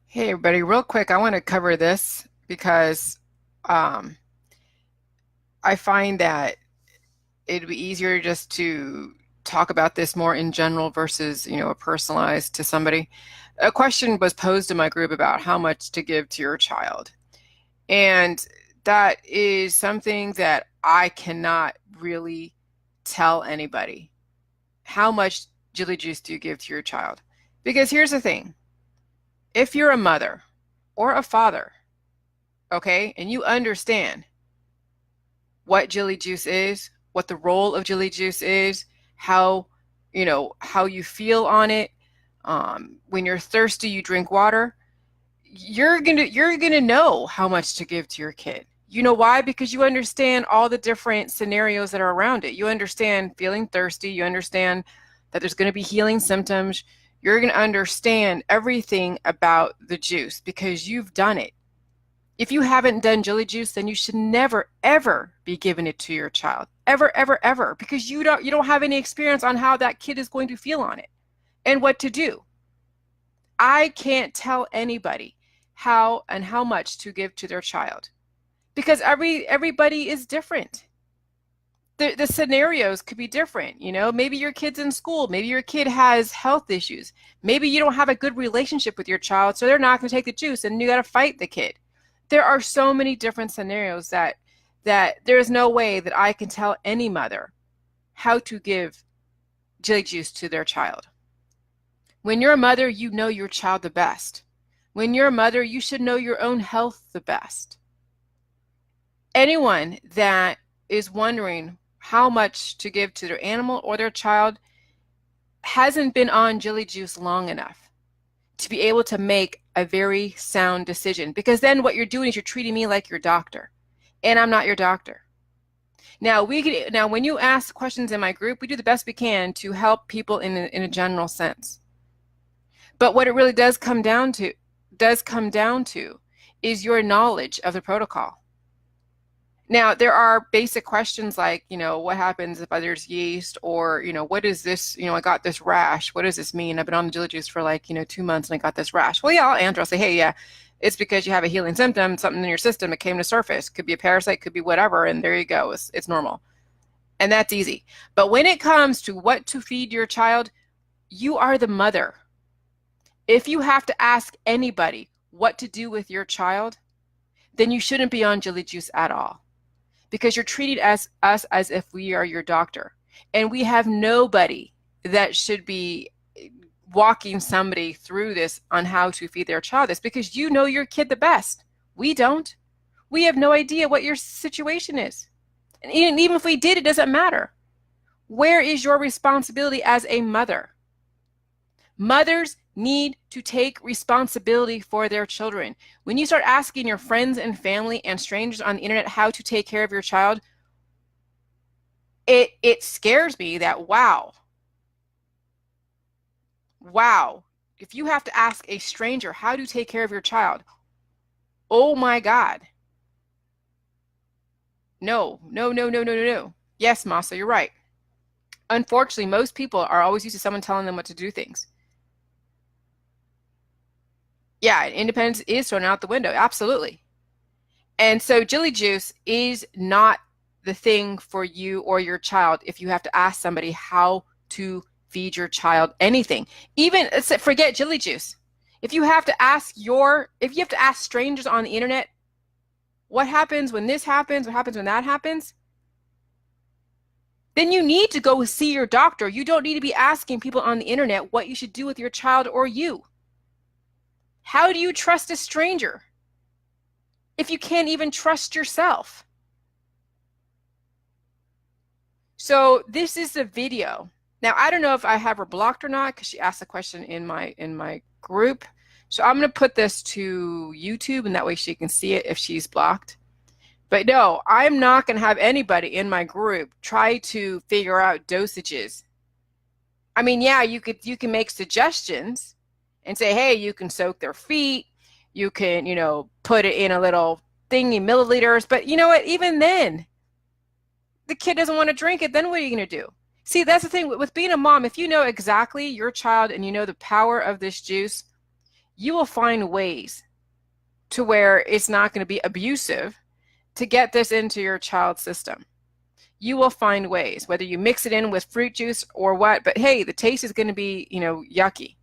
Hey everybody, real quick, I want to cover this because um, I find that it'd be easier just to talk about this more in general versus, a personalized to somebody. A question was posed in my group about how much to give to your child. And that is something that I cannot really tell anybody. How much Jilly Juice do you give to your child? Because here's the thing, if you're a mother or a father, okay, and you understand what Jilly Juice is, what the role of Jilly Juice is, how how you feel on it. When you're thirsty, you drink water. You're gonna know how much to give to your kid. You know why? Because you understand all the different scenarios that are around it. You understand feeling thirsty. You understand that there's going to be healing symptoms. You're going to understand everything about the juice because you've done it. If you haven't done Jilly Juice, then you should never, ever be giving it to your child. Ever, ever, ever. Because you don't have any experience on how that kid is going to feel on it and what to do. I can't tell anybody how and how much to give to their child because everybody is different. The scenarios could be different. Maybe your kid's in school, maybe your kid has health issues, maybe you don't have a good relationship with your child, so they're not going to take the juice and you got to fight the kid. There are so many different scenarios that there is no way that I can tell any mother how to give Jilly Juice to their child. When you're a mother, you know your child the best. When you're a mother, you should know your own health the best. Anyone that is wondering how much to give to their animal or their child hasn't been on Jilly Juice long enough to be able to make a very sound decision, because then what you're doing is you're treating me like your doctor, and I'm not your doctor. Now when you ask questions in my group, we do the best we can to help people in a general sense. But what it really does come down to is your knowledge of the protocol. Now, there are basic questions like, what happens if there's yeast, or, what is this? I got this rash. What does this mean? I've been on the Jilly Juice for like, 2 months and I got this rash. Well, yeah, I'll answer. I'll say, hey, yeah, it's because you have a healing symptom, something in your system that came to surface. Could be a parasite, could be whatever, and there you go. It's normal. And that's easy. But when it comes to what to feed your child, you are the mother. If you have to ask anybody what to do with your child, then you shouldn't be on Jilly Juice at all, because you're treating us as if we are your doctor. And we have nobody that should be walking somebody through this on how to feed their child this, because you know your kid the best. We don't. We have no idea what your situation is. And even if we did, it doesn't matter. Where is your responsibility as a mother? Mothers need to take responsibility for their children. When you start asking your friends and family and strangers on the internet how to take care of your child, it scares me that wow, if you have to ask a stranger how to take care of your child, oh my God. No, no, no, no, no, no, no. Yes, Masa, you're right. Unfortunately, most people are always used to someone telling them what to do things. Yeah, independence is thrown out the window. Absolutely. And so Jilly Juice is not the thing for you or your child if you have to ask somebody how to feed your child anything. Even forget Jilly Juice. If you have to ask strangers on the internet, what happens when this happens, what happens when that happens, then you need to go see your doctor. You don't need to be asking people on the internet what you should do with your child or you. How do you trust a stranger if you can't even trust yourself? So this is the video. Now, I don't know if I have her blocked or not, because she asked a question in my group. So I'm going to put this to YouTube, and that way she can see it if she's blocked. But no, I'm not going to have anybody in my group try to figure out dosages. I mean, yeah, you can make suggestions and say, hey, you can soak their feet. You can, put it in a little thingy, milliliters. But you know what? Even then, the kid doesn't want to drink it. Then what are you going to do? See, that's the thing with being a mom. If you know exactly your child and you know the power of this juice, you will find ways to where it's not going to be abusive to get this into your child's system. You will find ways, whether you mix it in with fruit juice or what, but hey, the taste is going to be, yucky.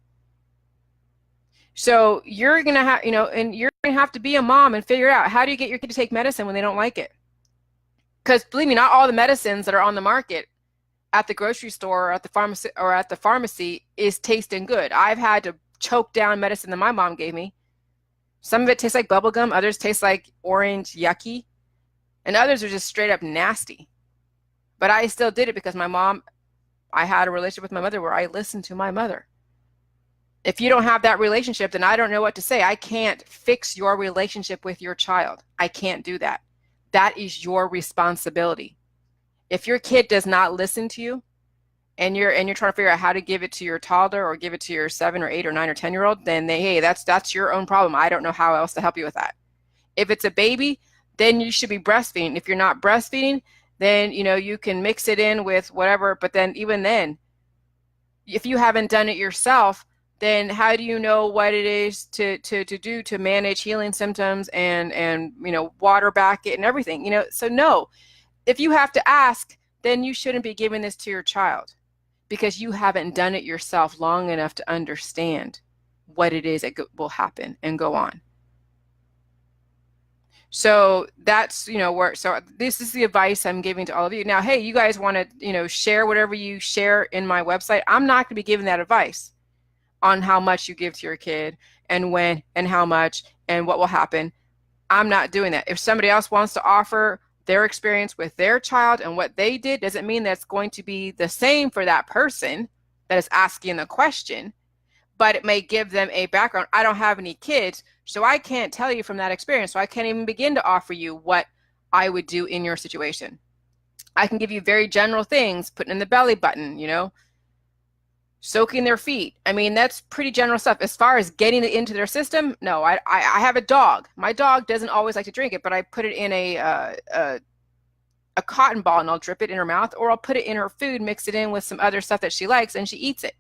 So you're going to have, and you're going to have to be a mom and figure out, how do you get your kid to take medicine when they don't like it? Because believe me, not all the medicines that are on the market at the grocery store or at the pharmacy is tasting good. I've had to choke down medicine that my mom gave me. Some of it tastes like bubble gum, others taste like orange yucky, and others are just straight up nasty. But I still did it because I had a relationship with my mother where I listened to my mother. If you don't have that relationship, then I don't know what to say. I can't fix your relationship with your child. I can't do that. That is your responsibility. If your kid does not listen to you, and you're trying to figure out how to give it to your toddler or give it to your 7 or 8 or 9 or 10-year-old, then hey, that's your own problem. I don't know how else to help you with that. If it's a baby, then you should be breastfeeding. If you're not breastfeeding, then you can mix it in with whatever. But then even then, if you haven't done it yourself, then how do you know what it is to do to manage healing symptoms and water back it and everything? So no, if you have to ask, then you shouldn't be giving this to your child because you haven't done it yourself long enough to understand what it is that will happen and go on. So that's, so this is the advice I'm giving to all of you. Now, hey, you guys want to, share whatever you share in my website. I'm not going to be giving that advice on how much you give to your kid and when and how much and what will happen. I'm not doing that. If somebody else wants to offer their experience with their child and what they did, doesn't mean that's going to be the same for that person that is asking the question, but it may give them a background. I don't have any kids, so I can't tell you from that experience. So I can't even begin to offer you what I would do in your situation. I can give you very general things, putting in the belly button, soaking their feet. I mean, that's pretty general stuff. As far as getting it into their system, no. I have a dog. My dog doesn't always like to drink it, but I put it in a cotton ball and I'll drip it in her mouth, or I'll put it in her food, mix it in with some other stuff that she likes, and she eats it.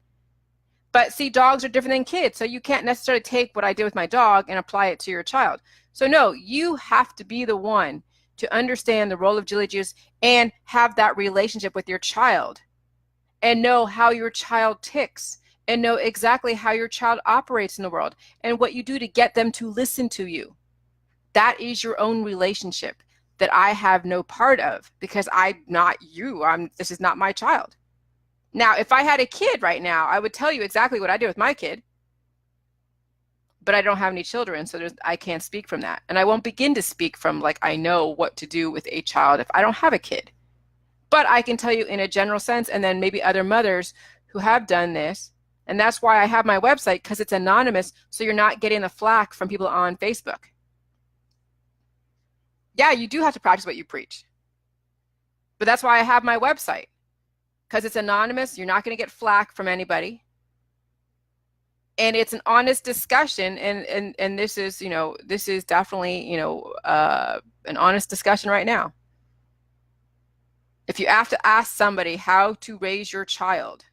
But see, dogs are different than kids, so you can't necessarily take what I did with my dog and apply it to your child. So no, you have to be the one to understand the role of Jilly Juice and have that relationship with your child and know how your child ticks and know exactly how your child operates in the world and what you do to get them to listen to you. That is your own relationship that I have no part of because I'm not you. This is not my child. Now, if I had a kid right now, I would tell you exactly what I did with my kid, but I don't have any children, so I can't speak from that. And I won't begin to speak from like I know what to do with a child if I don't have a kid. But I can tell you in a general sense, and then maybe other mothers who have done this. And that's why I have my website, because it's anonymous, so you're not getting the flack from people on Facebook. Yeah, you do have to practice what you preach. But that's why I have my website, because it's anonymous. You're not going to get flack from anybody. And it's an honest discussion. And this is, this is definitely, an honest discussion right now. If you have to ask somebody how to raise your child,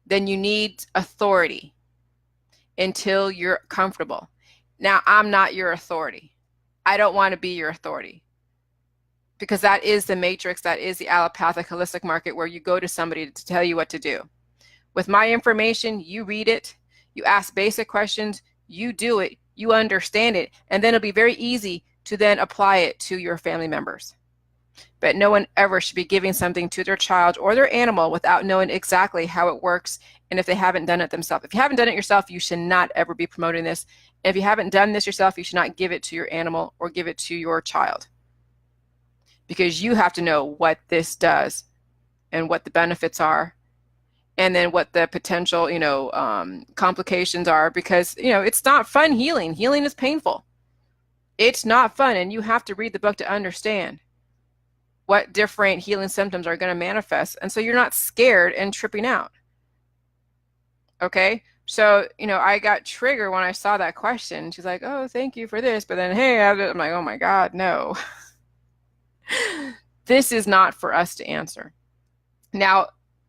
then you need authority until you're comfortable. Now, I'm not your authority. I don't want to be your authority because that is the matrix, that is the allopathic holistic market where you go to somebody to tell you what to do. With my information, you read it, you ask basic questions, you do it, you understand it, and then it'll be very easy to then apply it to your family members. But no one ever should be giving something to their child or their animal without knowing exactly how it works and if they haven't done it themselves. If you haven't done it yourself, you should not ever be promoting this. And if you haven't done this yourself, you should not give it to your animal or give it to your child. Because you have to know what this does and what the benefits are and then what the potential, complications are, because, it's not fun healing. Healing is painful. It's not fun, and you have to read the book to understand what different healing symptoms are going to manifest. And so you're not scared and tripping out. Okay? So, I got triggered when I saw that question. She's like, oh, thank you for this. But then, hey, I'm like, oh my God, no. This is not for us to answer. Now,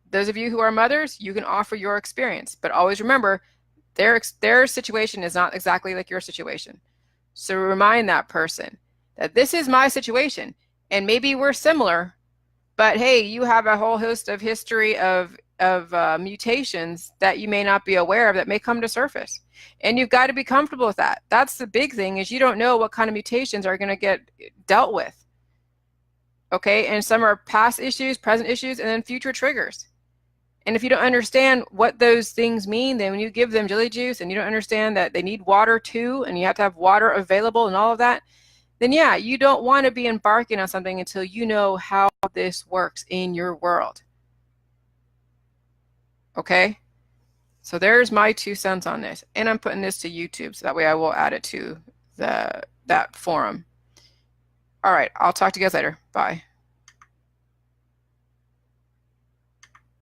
those of you who are mothers, you can offer your experience. But always remember, Their situation is not exactly like your situation. So remind that person that this is my situation, and maybe we're similar, but hey, you have a whole host of history of mutations that you may not be aware of that may come to surface, and you've got to be comfortable with that. That's the big thing, is you don't know what kind of mutations are going to get dealt with. Okay, and some are past issues, present issues, and then future triggers. And if you don't understand what those things mean, then when you give them jelly juice and you don't understand that they need water too, and you have to have water available and all of that, then yeah, you don't want to be embarking on something until you know how this works in your world. Okay? So there's my 2 cents on this. And I'm putting this to YouTube, so that way I will add it to that forum. All right, I'll talk to you guys later. Bye.